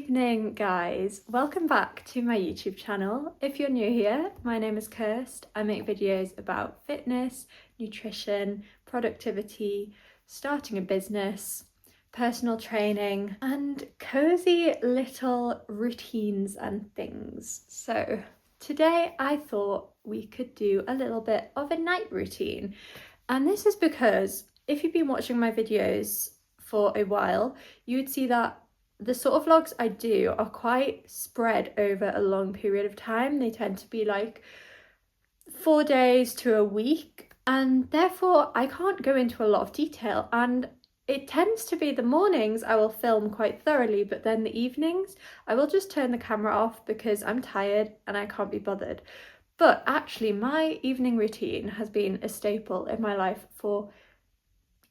evening, guys. Welcome back to my YouTube channel. If you're new here, my name is Kirst. I make videos about fitness, nutrition, productivity, starting a business, personal training, and cozy little routines and things. So today I thought we could do a little bit of a night routine. And this is because if you've been watching my videos for a while, you would see that the sort of vlogs I do are quite spread over a long period of time. They tend to be like 4 days to a week, and therefore I can't go into a lot of detail. And it tends to be the mornings I will film quite thoroughly, but then the evenings I will just turn the camera off because I'm tired and I can't be bothered. But actually my evening routine has been a staple in my life for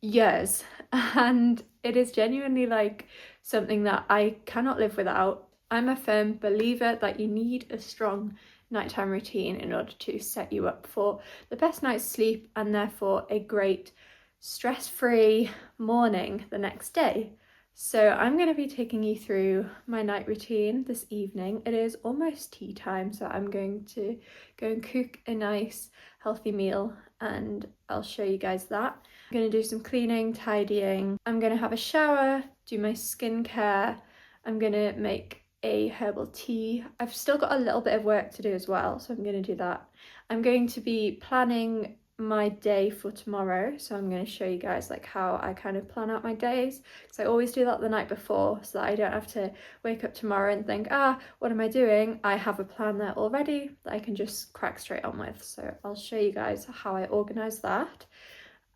years, and it is genuinely like something that I cannot live without. I'm a firm believer that you need a strong nighttime routine in order to set you up for the best night's sleep and therefore a great stress-free morning the next day. So I'm going to be taking you through my night routine this evening. It is almost tea time, so I'm going to go and cook a nice healthy meal and I'll show you guys that. I'm going to do some cleaning, tidying. I'm going to have a shower, do my skincare. I'm going to make a herbal tea. I've still got a little bit of work to do as well, so I'm going to do that. I'm going to be planning my day for tomorrow, so I'm going to show you guys like how I kind of plan out my days, because I always do that the night before so that I don't have to wake up tomorrow and think, what am I doing? I have a plan there already that I can just crack straight on with. So I'll show you guys how I organise that.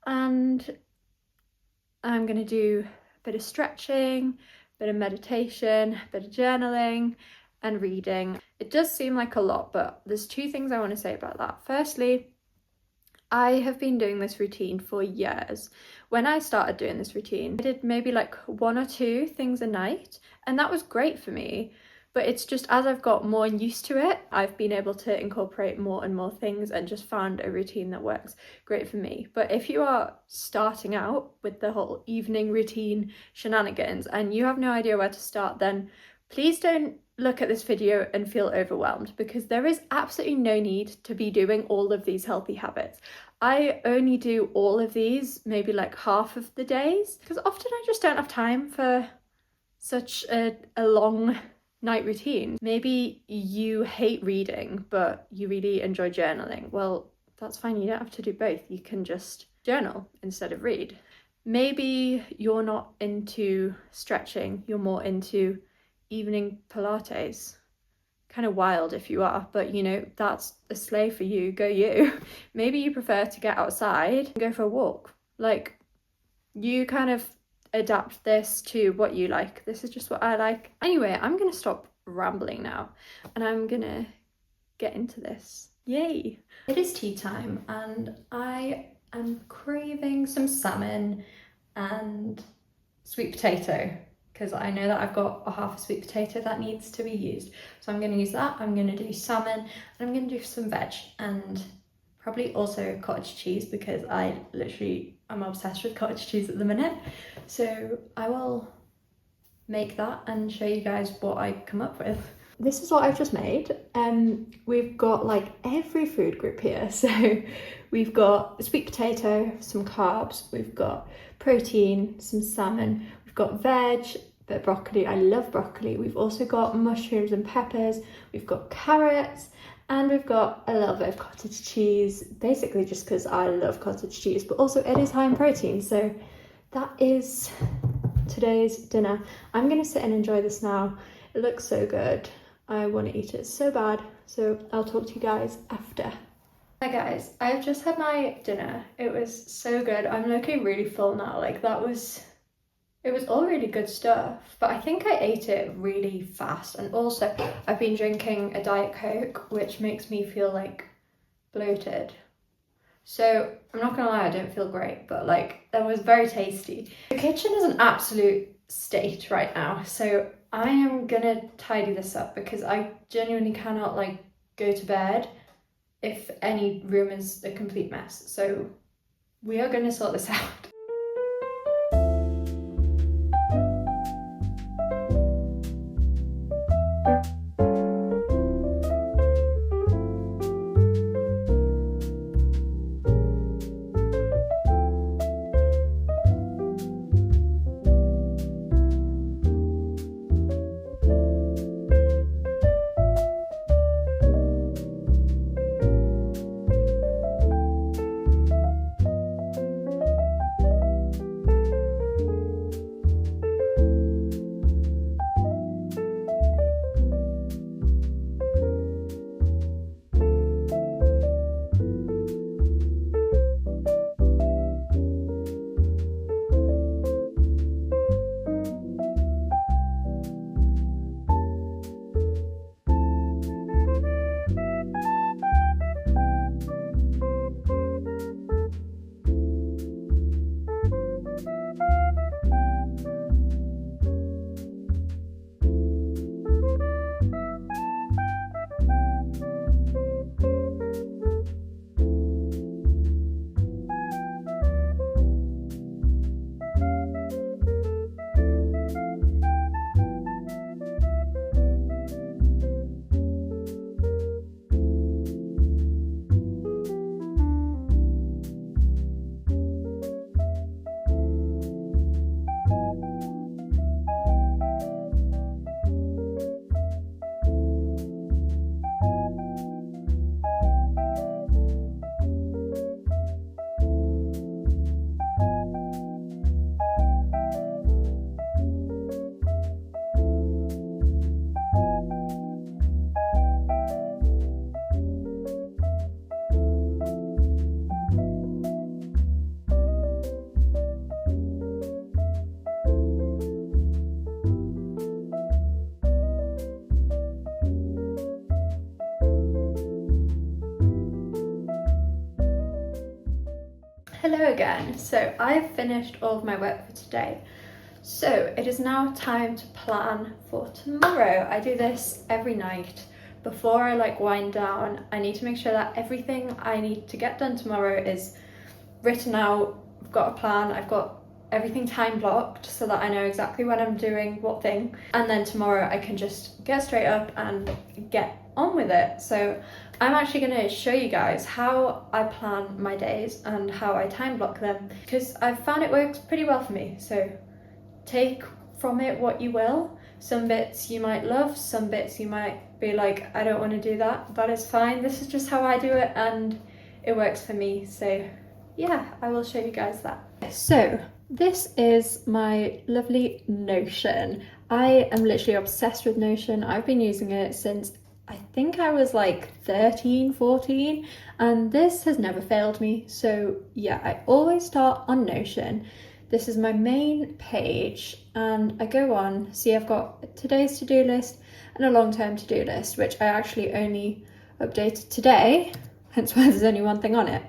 And I'm going to do a bit of stretching, a bit of meditation, a bit of journaling and reading. It does seem like a lot, but there's two things I want to say about that. Firstly, I have been doing this routine for years. When I started doing this routine, I did maybe like 1 or 2 things a night, and that was great for me. But it's just as I've got more used to it, I've been able to incorporate more and more things and just found a routine that works great for me. But if you are starting out with the whole evening routine shenanigans and you have no idea where to start, then please don't look at this video and feel overwhelmed, because there is absolutely no need to be doing all of these healthy habits. I only do all of these maybe like half of the days, because often I just don't have time for such a long night routine. Maybe you hate reading but you really enjoy journaling. Well, that's fine, you don't have to do both. You can just journal instead of read. Maybe you're not into stretching, you're more into evening Pilates. Kind of wild if you are, but you know, that's a sleigh for you, go you. Maybe you prefer to get outside and go for a walk. Like, you kind of adapt this to what you like. This is just what I like. Anyway, I'm gonna stop rambling now and I'm gonna get into this. Yay! It is tea time and I am craving some salmon and sweet potato, because I know that I've got a half a sweet potato that needs to be used. So I'm going to use that. I'm going to do salmon and I'm going to do some veg and probably also cottage cheese, because I'm obsessed with cottage cheese at the minute. So I will make that and show you guys what I come up with. This is what I've just made. We've got like every food group here. So we've got sweet potato, some carbs, we've got protein, some salmon, we've got veg, bit of broccoli. I love broccoli. We've also got mushrooms and peppers, we've got carrots, and we've got a little bit of cottage cheese, basically just because I love cottage cheese, but also it is high in protein. So that is today's dinner. I'm gonna sit and enjoy this now. It looks so good. I want to eat it so bad. So I'll talk to you guys after. Hi guys, I've just had my dinner. It was so good. I'm looking really full now. Like it was all really good stuff, but I think I ate it really fast. And also I've been drinking a Diet Coke, which makes me feel like bloated. So I'm not gonna lie, I don't feel great, but like that was very tasty. The kitchen is an absolute state right now. So I am gonna tidy this up because I genuinely cannot like go to bed if any room is a complete mess. So we are gonna sort this out. Hello again. So I've finished all of my work for today. So it is now time to plan for tomorrow. I do this every night. Before I wind down, I need to make sure that everything I need to get done tomorrow is written out. I've got a plan, I've got everything time blocked so that I know exactly when I'm doing what thing. And then tomorrow I can just get straight up and get on with it. So I'm actually going to show you guys how I plan my days and how I time block them, because I've found it works pretty well for me. So take from it what you will. Some bits you might love, some bits you might be like, I don't want to do that. That is fine. This is just how I do it and it works for me. So yeah, I will show you guys that. So this is my lovely Notion. I am literally obsessed with Notion. I've been using it since I think I was like 13, 14, and this has never failed me. So yeah, I always start on Notion. This is my main page and I go on, see I've got today's to-do list and a long-term to-do list, which I actually only updated today, hence why there's only one thing on it.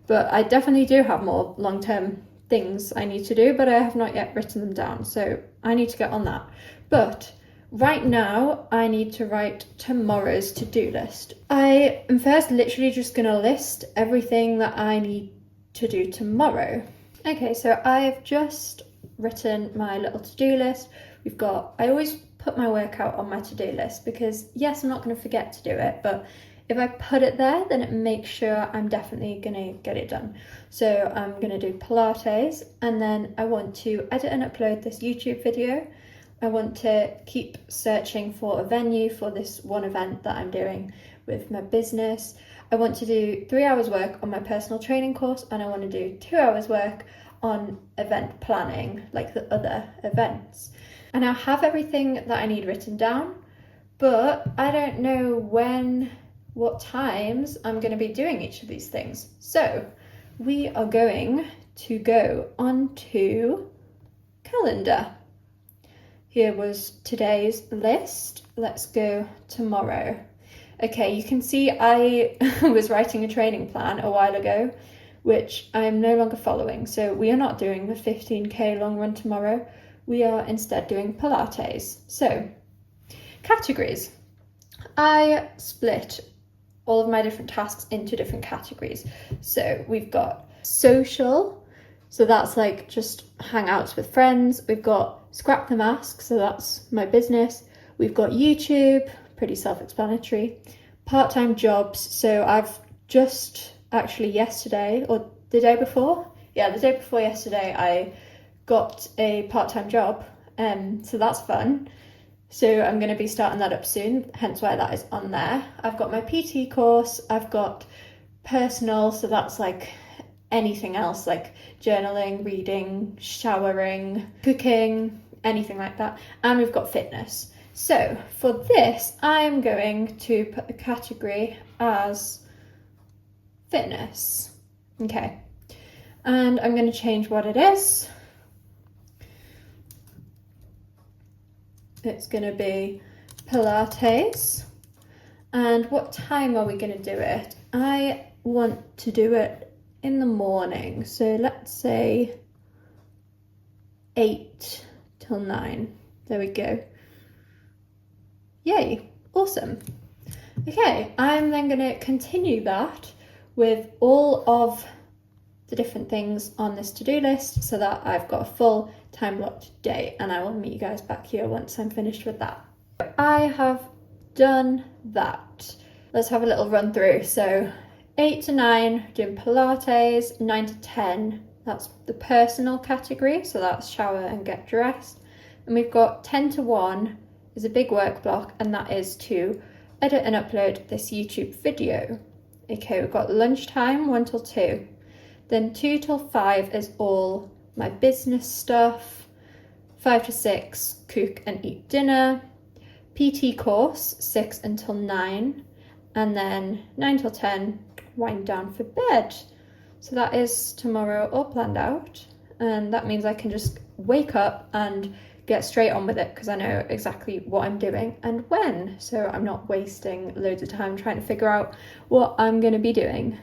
But I definitely do have more long-term things I need to do, but I have not yet written them down. So I need to get on that. But right now, I need to write tomorrow's to-do list. I am first literally just gonna list everything that I need to do tomorrow. Okay, so I've just written my little to-do list. I always put my workout on my to-do list because yes, I'm not gonna forget to do it, but if I put it there, then it makes sure I'm definitely gonna get it done. So I'm gonna do Pilates, and then I want to edit and upload this YouTube video. I want to keep searching for a venue for this one event that I'm doing with my business. I want to do 3 hours work on my personal training course, and I want to do 2 hours work on event planning, like the other events. And I have everything that I need written down, but I don't know what times I'm going to be doing each of these things. So we are going to go onto calendar. Here was today's list. Let's go tomorrow. Okay, you can see I was writing a training plan a while ago, which I'm no longer following. So we are not doing the 15k long run tomorrow. We are instead doing Pilates. So categories. I split all of my different tasks into different categories. So we've got social, so that's like just hangouts with friends. We've got scrap the mask, so that's my business. We've got YouTube, pretty self-explanatory. Part-time jobs, so I've just actually yesterday, or the day before? Yeah, the day before yesterday, I got a part-time job, so that's fun. So I'm going to be starting that up soon, hence why that is on there. I've got my PT course, I've got personal, so that's like anything else, like journaling, reading, showering, cooking, anything like that. And we've got fitness. So for this, I'm going to put the category as fitness. Okay. And I'm going to change what it is. It's going to be Pilates. And what time are we going to do it? I want to do it in the morning. So let's say 8 till 9. There we go. Yay, awesome. Okay, I'm then going to continue that with all of the different things on this to-do list so that I've got a full time blocked day, and I will meet you guys back here once I'm finished with that. I have done that. Let's have a little run through. So 8 to 9, doing Pilates. 9 to 10, that's the personal category, so that's shower and get dressed. And we've got 10 to 1 is a big work block, and that is to edit and upload this YouTube video. Okay, we've got lunchtime, 1 till 2. Then 2 till 5 is all my business stuff. 5 to 6, cook and eat dinner. PT course, 6 until 9. And then 9 till 10, wind down for bed. So that is tomorrow all planned out. And that means I can just wake up and get straight on with it because I know exactly what I'm doing and when. So I'm not wasting loads of time trying to figure out what I'm going to be doing.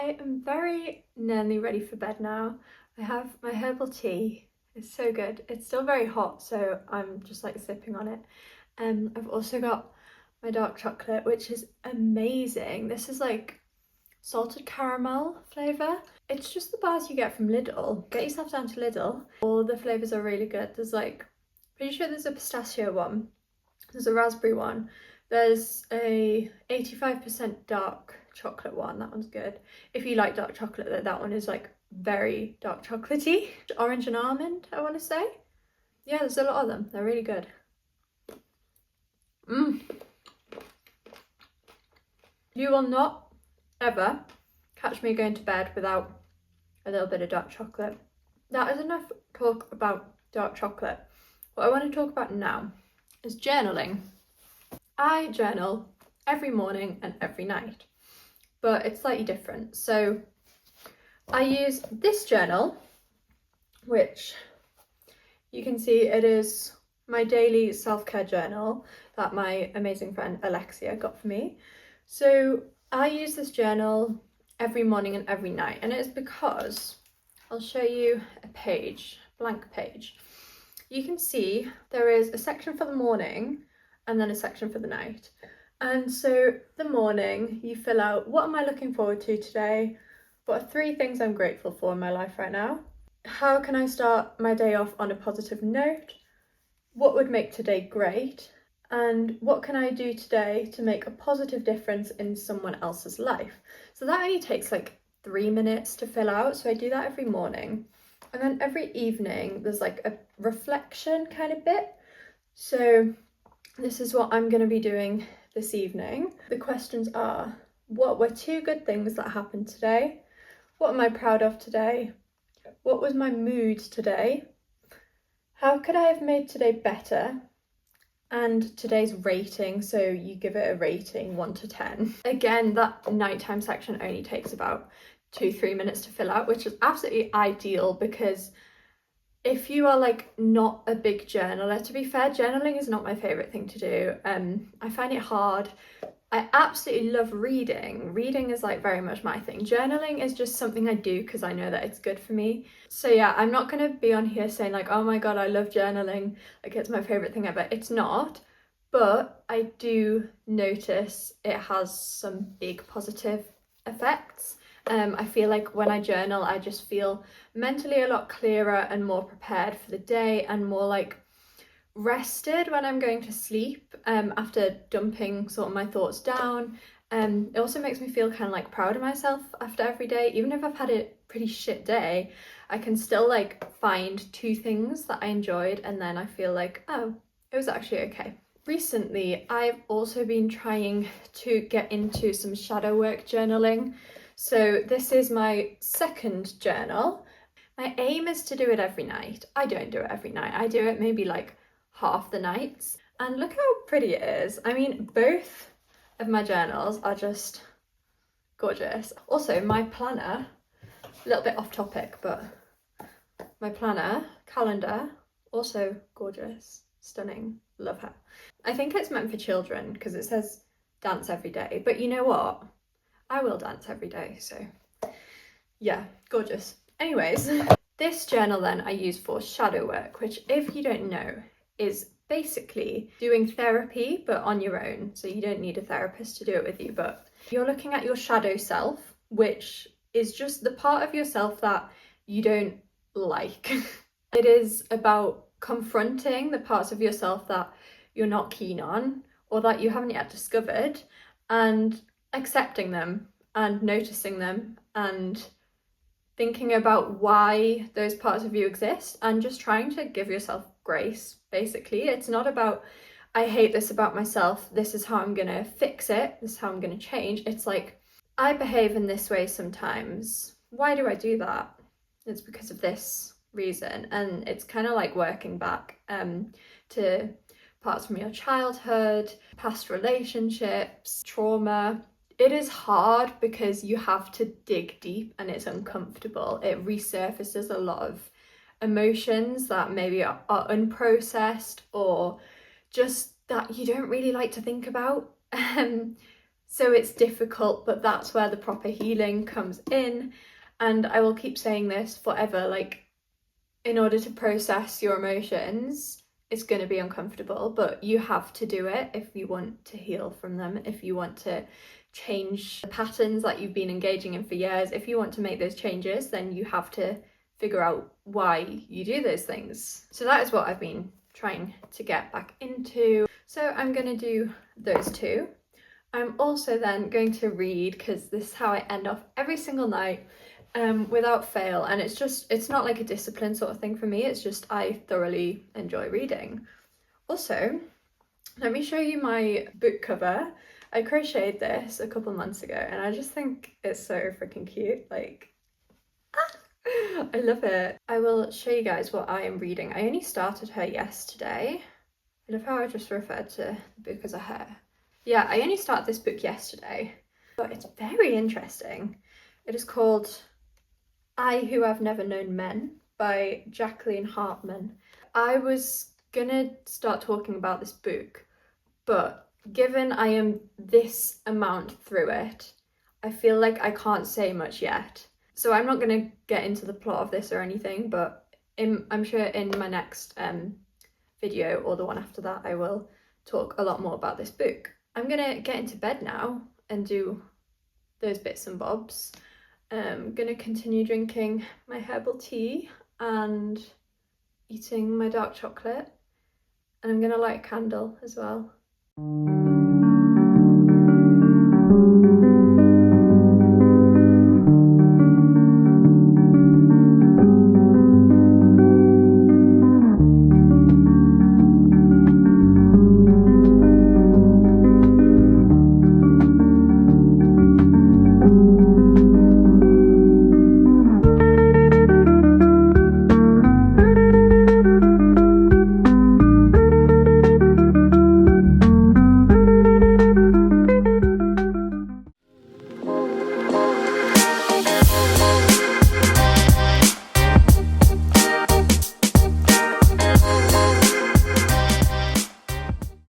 I am very nearly ready for bed now. I have my herbal tea. It's so good. It's still very hot, so I'm just like sipping on it. I've also got my dark chocolate, which is amazing. This is like salted caramel flavour. It's just the bars you get from Lidl. Get yourself down to Lidl. All the flavours are really good. There's like, pretty sure there's a pistachio one. There's a raspberry one. There's a 85% dark chocolate one. That one's good. If you like dark chocolate, that one is like very dark chocolatey. Orange and almond, I want to say. Yeah, there's a lot of them. They're really good. You will not ever catch me going to bed without a little bit of dark chocolate. That is enough talk about dark chocolate. What I want to talk about now is journaling. I journal every morning and every night, but it's slightly different. So I use this journal, which you can see it is my daily self-care journal that my amazing friend Alexia got for me. So I use this journal every morning and every night, and it's because I'll show you a page, blank page. You can see there is a section for the morning and then a section for the night. And so the morning you fill out, what am I looking forward to today? What are 3 things I'm grateful for in my life right now? How can I start my day off on a positive note? What would make today great? And what can I do today to make a positive difference in someone else's life? So that only takes like 3 minutes to fill out. So I do that every morning. And then every evening there's like a reflection kind of bit. So this is what I'm going to be doing this evening. The questions are, what were 2 good things that happened today? What am I proud of today? What was my mood today? How could I have made today better? And today's rating, so you give it a rating 1 to 10. Again, that nighttime section only takes about 2-3 minutes to fill out, which is absolutely ideal because if you are like not a big journaler, to be fair, journaling is not my favourite thing to do. I find it hard. I absolutely love reading. Reading is like very much my thing. Journaling is just something I do because I know that it's good for me. So yeah, I'm not going to be on here saying like, oh my God, I love journaling. Like it's my favourite thing ever. It's not. But I do notice it has some big positive effects. I feel like when I journal, I just feel mentally a lot clearer and more prepared for the day and more like rested when I'm going to sleep after dumping sort of my thoughts down. It also makes me feel kind of like proud of myself after every day. Even if I've had a pretty shit day, I can still like find 2 things that I enjoyed and then I feel like, oh, it was actually okay. Recently, I've also been trying to get into some shadow work journaling. So this is my 2nd journal. My aim is to do it every night. I don't do it every night. I do it maybe like half the nights. And look how pretty it is. I mean, both of my journals are just gorgeous. Also, my planner, a little bit off topic, but my planner, calendar, also gorgeous, stunning, love her. I think it's meant for children because it says dance every day, but you know what? I will dance every day, so yeah, gorgeous. Anyways, this journal then I use for shadow work, which if you don't know, is basically doing therapy, but on your own. So you don't need a therapist to do it with you, but you're looking at your shadow self, which is just the part of yourself that you don't like. It is about confronting the parts of yourself that you're not keen on or that you haven't yet discovered and accepting them and noticing them and thinking about why those parts of you exist and just trying to give yourself grace, basically. It's not about, I hate this about myself, this is how I'm gonna fix it, this is how I'm gonna change. It's like, I behave in this way sometimes. Why do I do that? It's because of this reason. And it's kind of like working back to parts from your childhood, past relationships, trauma. It is hard because you have to dig deep and it's uncomfortable. It resurfaces a lot of emotions that maybe are unprocessed or just that you don't really like to think about. So it's difficult, but that's where the proper healing comes in. And I will keep saying this forever, like, in order to process your emotions, it's going to be uncomfortable, but you have to do it if you want to heal from them, if you want to change the patterns that you've been engaging in for years. If you want to make those changes, then you have to figure out why you do those things. So that is what I've been trying to get back into. So I'm going to do those two. I'm also then going to read, because this is how I end off every single night, without fail, and it's not like a discipline sort of thing for me, it's just I thoroughly enjoy reading. Also, let me show you my book cover. I crocheted this a couple months ago and I just think it's so freaking cute, like, I love it. I will show you guys what I am reading. I only started her yesterday. I love how I just referred to the book as a her. Yeah, I only started this book yesterday, but it's very interesting. It is called I Who Have Never Known Men by Jacqueline Hartman. I was gonna start talking about this book, but given I am this amount through it, I feel like I can't say much yet. So I'm not gonna get into the plot of this or anything, but I'm sure in my next video or the one after that, I will talk a lot more about this book. I'm gonna get into bed now and do those bits and bobs. I'm gonna continue drinking my herbal tea and eating my dark chocolate, and I'm gonna light a candle as well.